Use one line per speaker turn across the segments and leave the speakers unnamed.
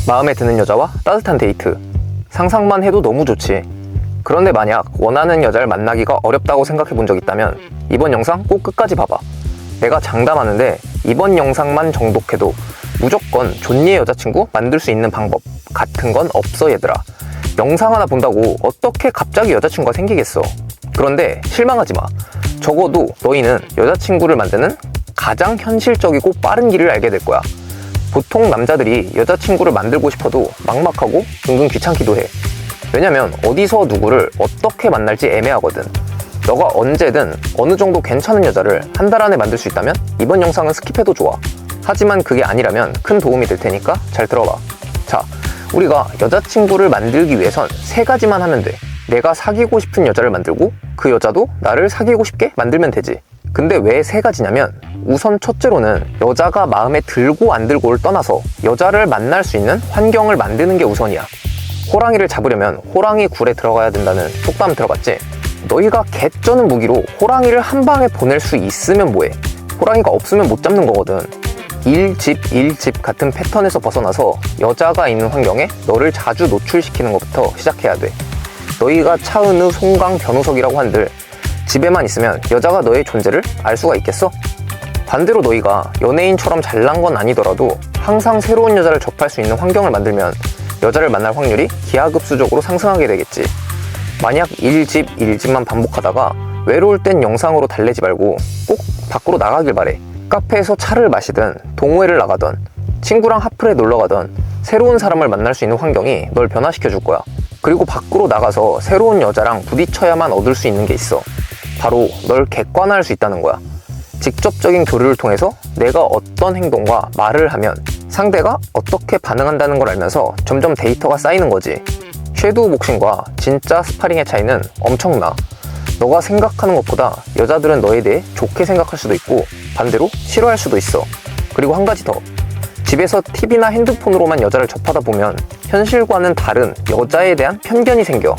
마음에 드는 여자와 따뜻한 데이트. 상상만 해도 너무 좋지. 그런데 만약 원하는 여자를 만나기가 어렵다고 생각해 본 적 있다면 이번 영상 꼭 끝까지 봐봐. 내가 장담하는데 이번 영상만 정독해도 무조건 존니의 여자친구 만들 수 있는 방법 같은 건 없어 얘들아. 영상 하나 본다고 어떻게 갑자기 여자친구가 생기겠어. 그런데 실망하지 마. 적어도 너희는 여자친구를 만드는 가장 현실적이고 빠른 길을 알게 될 거야. 보통 남자들이 여자친구를 만들고 싶어도 막막하고 은근 귀찮기도 해. 왜냐면 어디서 누구를 어떻게 만날지 애매하거든. 너가 언제든 어느 정도 괜찮은 여자를 한 달 안에 만들 수 있다면 이번 영상은 스킵해도 좋아. 하지만 그게 아니라면 큰 도움이 될 테니까 잘 들어봐. 자, 우리가 여자친구를 만들기 위해선 3가지만 하면 돼. 내가 사귀고 싶은 여자를 만들고 그 여자도 나를 사귀고 싶게 만들면 되지. 근데 왜 3가지냐면 우선 첫째로는 여자가 마음에 들고 안 들고를 떠나서 여자를 만날 수 있는 환경을 만드는 게 우선이야. 호랑이를 잡으려면 호랑이 굴에 들어가야 된다는 속담 들어봤지? 너희가 개쩌는 무기로 호랑이를 한 방에 보낼 수 있으면 뭐해? 호랑이가 없으면 못 잡는 거거든. 1집 1집 같은 패턴에서 벗어나서 여자가 있는 환경에 너를 자주 노출시키는 것부터 시작해야 돼. 너희가 차은우, 송강, 변우석이라고 한들 집에만 있으면 여자가 너의 존재를 알 수가 있겠어? 반대로 너희가 연예인처럼 잘난 건 아니더라도 항상 새로운 여자를 접할 수 있는 환경을 만들면 여자를 만날 확률이 기하급수적으로 상승하게 되겠지. 만약 1집 1집만 반복하다가 외로울 땐 영상으로 달래지 말고 꼭 밖으로 나가길 바래. 카페에서 차를 마시든 동호회를 나가든 친구랑 하플에 놀러가든 새로운 사람을 만날 수 있는 환경이 널 변화시켜 줄 거야. 그리고 밖으로 나가서 새로운 여자랑 부딪혀야만 얻을 수 있는 게 있어. 바로 널 객관화할 수 있다는 거야. 직접적인 교류를 통해서 내가 어떤 행동과 말을 하면 상대가 어떻게 반응한다는 걸 알면서 점점 데이터가 쌓이는 거지. 섀도우 복싱과 진짜 스파링의 차이는 엄청나. 너가 생각하는 것보다 여자들은 너에 대해 좋게 생각할 수도 있고 반대로 싫어할 수도 있어. 그리고 한 가지 더. 집에서 TV나 핸드폰으로만 여자를 접하다 보면 현실과는 다른 여자에 대한 편견이 생겨.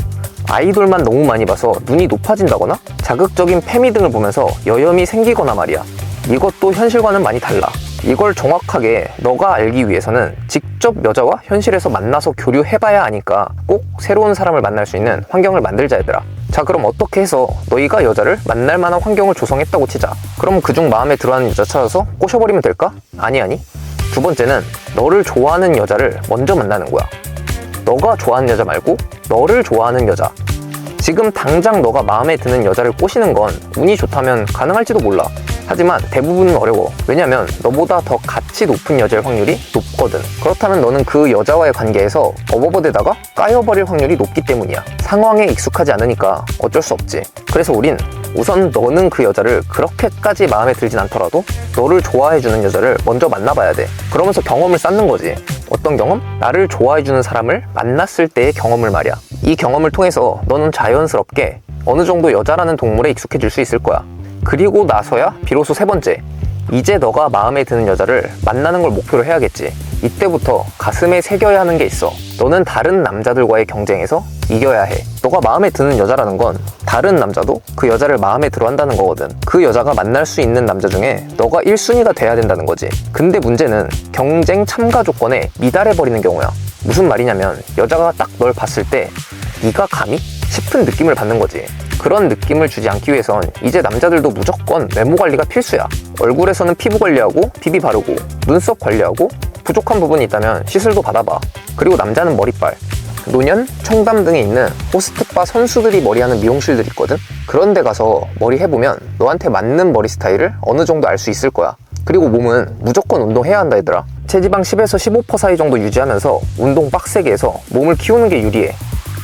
아이돌만 너무 많이 봐서 눈이 높아진다거나 자극적인 페미 등을 보면서 여염이 생기거나 말이야. 이것도 현실과는 많이 달라. 이걸 정확하게 너가 알기 위해서는 직접 여자와 현실에서 만나서 교류해봐야 하니까 꼭 새로운 사람을 만날 수 있는 환경을 만들자 얘들아. 자, 그럼 어떻게 해서 너희가 여자를 만날 만한 환경을 조성했다고 치자. 그럼 그중 마음에 들어하는 여자 찾아서 꼬셔버리면 될까? 아니. 두 번째는 너를 좋아하는 여자를 먼저 만나는 거야. 너가 좋아하는 여자 말고 너를 좋아하는 여자. 지금 당장 너가 마음에 드는 여자를 꼬시는 건 운이 좋다면 가능할지도 몰라. 하지만 대부분은 어려워. 왜냐면 너보다 더 가치 높은 여자일 확률이 높거든. 그렇다면 너는 그 여자와의 관계에서 어버버대다가 까여버릴 확률이 높기 때문이야. 상황에 익숙하지 않으니까 어쩔 수 없지. 그래서 우린 우선 너는 그 여자를 그렇게까지 마음에 들진 않더라도 너를 좋아해주는 여자를 먼저 만나봐야 돼. 그러면서 경험을 쌓는 거지. 어떤 경험? 나를 좋아해주는 사람을 만났을 때의 경험을 말이야. 이 경험을 통해서 너는 자연스럽게 어느 정도 여자라는 동물에 익숙해질 수 있을 거야. 그리고 나서야 비로소 3번째, 이제 너가 마음에 드는 여자를 만나는 걸 목표로 해야겠지. 이때부터 가슴에 새겨야 하는 게 있어. 너는 다른 남자들과의 경쟁에서 이겨야 해. 너가 마음에 드는 여자라는 건 다른 남자도 그 여자를 마음에 들어 한다는 거거든. 그 여자가 만날 수 있는 남자 중에 너가 1순위가 돼야 된다는 거지. 근데 문제는 경쟁 참가 조건에 미달해버리는 경우야. 무슨 말이냐면 여자가 딱 널 봤을 때 네가 감히? 싶은 느낌을 받는 거지. 그런 느낌을 주지 않기 위해선 이제 남자들도 무조건 외모 관리가 필수야. 얼굴에서는 피부 관리하고 비비 바르고 눈썹 관리하고 부족한 부분이 있다면 시술도 받아봐. 그리고 남자는 머리빨. 노년, 청담 등에 있는 호스트바 선수들이 머리하는 미용실들이 있거든. 그런 데 가서 머리 해보면 너한테 맞는 머리 스타일을 어느 정도 알 수 있을 거야. 그리고 몸은 무조건 운동해야 한다 얘들아. 체지방 10에서 15% 사이 정도 유지하면서 운동 빡세게 해서 몸을 키우는 게 유리해.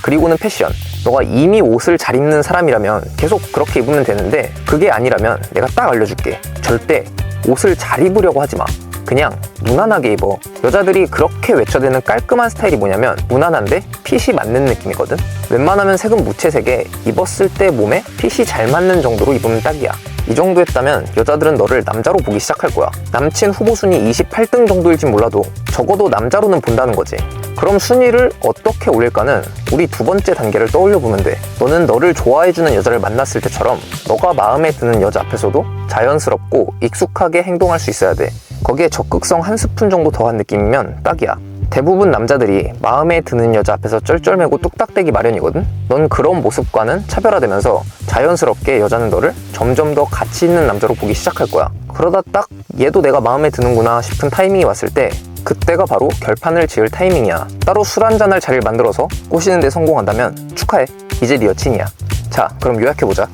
그리고는 패션. 너가 이미 옷을 잘 입는 사람이라면 계속 그렇게 입으면 되는데 그게 아니라면 내가 딱 알려줄게. 절대 옷을 잘 입으려고 하지 마. 그냥 무난하게 입어. 여자들이 그렇게 외쳐대는 깔끔한 스타일이 뭐냐면 무난한데 핏이 맞는 느낌이거든. 웬만하면 색은 무채색에 입었을 때 몸에 핏이 잘 맞는 정도로 입으면 딱이야. 이 정도 했다면 여자들은 너를 남자로 보기 시작할 거야. 남친 후보 순위 28등 정도일진 몰라도 적어도 남자로는 본다는 거지. 그럼 순위를 어떻게 올릴까는 우리 2번째 단계를 떠올려 보면 돼. 너는 너를 좋아해주는 여자를 만났을 때처럼 너가 마음에 드는 여자 앞에서도 자연스럽고 익숙하게 행동할 수 있어야 돼. 거기에 적극성 한 스푼 정도 더한 느낌이면 딱이야. 대부분 남자들이 마음에 드는 여자 앞에서 쩔쩔매고 뚝딱대기 마련이거든? 넌 그런 모습과는 차별화되면서 자연스럽게 여자는 너를 점점 더 가치 있는 남자로 보기 시작할 거야. 그러다 딱 얘도 내가 마음에 드는구나 싶은 타이밍이 왔을 때 그때가 바로 결판을 지을 타이밍이야. 따로 술 한잔할 자리를 만들어서 꼬시는 데 성공한다면 축하해. 이제 네 여친이야. 자, 그럼 요약해보자.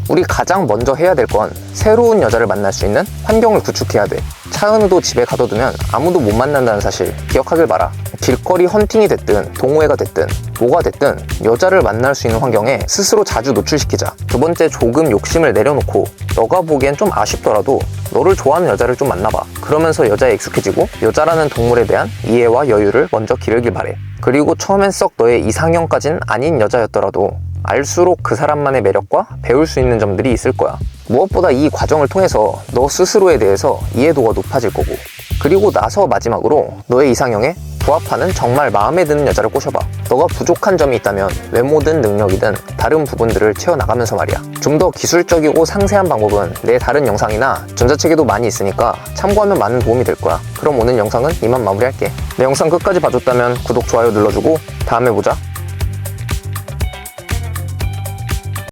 우리 가장 먼저 해야 될 건 새로운 여자를 만날 수 있는 환경을 구축해야 돼. 차은우도 집에 가둬두면 아무도 못 만난다는 사실 기억하길 바라. 길거리 헌팅이 됐든 동호회가 됐든 뭐가 됐든 여자를 만날 수 있는 환경에 스스로 자주 노출시키자. 두 번째, 조금 욕심을 내려놓고 너가 보기엔 좀 아쉽더라도 너를 좋아하는 여자를 좀 만나봐. 그러면서 여자에 익숙해지고 여자라는 동물에 대한 이해와 여유를 먼저 기르길 바래. 그리고 처음엔 썩 너의 이상형까진 아닌 여자였더라도 알수록 그 사람만의 매력과 배울 수 있는 점들이 있을 거야. 무엇보다 이 과정을 통해서 너 스스로에 대해서 이해도가 높아질 거고, 그리고 나서 마지막으로 너의 이상형에 부합하는 정말 마음에 드는 여자를 꼬셔봐. 너가 부족한 점이 있다면 외모든 능력이든 다른 부분들을 채워나가면서 말이야. 좀 더 기술적이고 상세한 방법은 내 다른 영상이나 전자책에도 많이 있으니까 참고하면 많은 도움이 될 거야. 그럼 오늘 영상은 이만 마무리할게. 내 영상 끝까지 봐줬다면 구독, 좋아요 눌러주고 다음에 보자.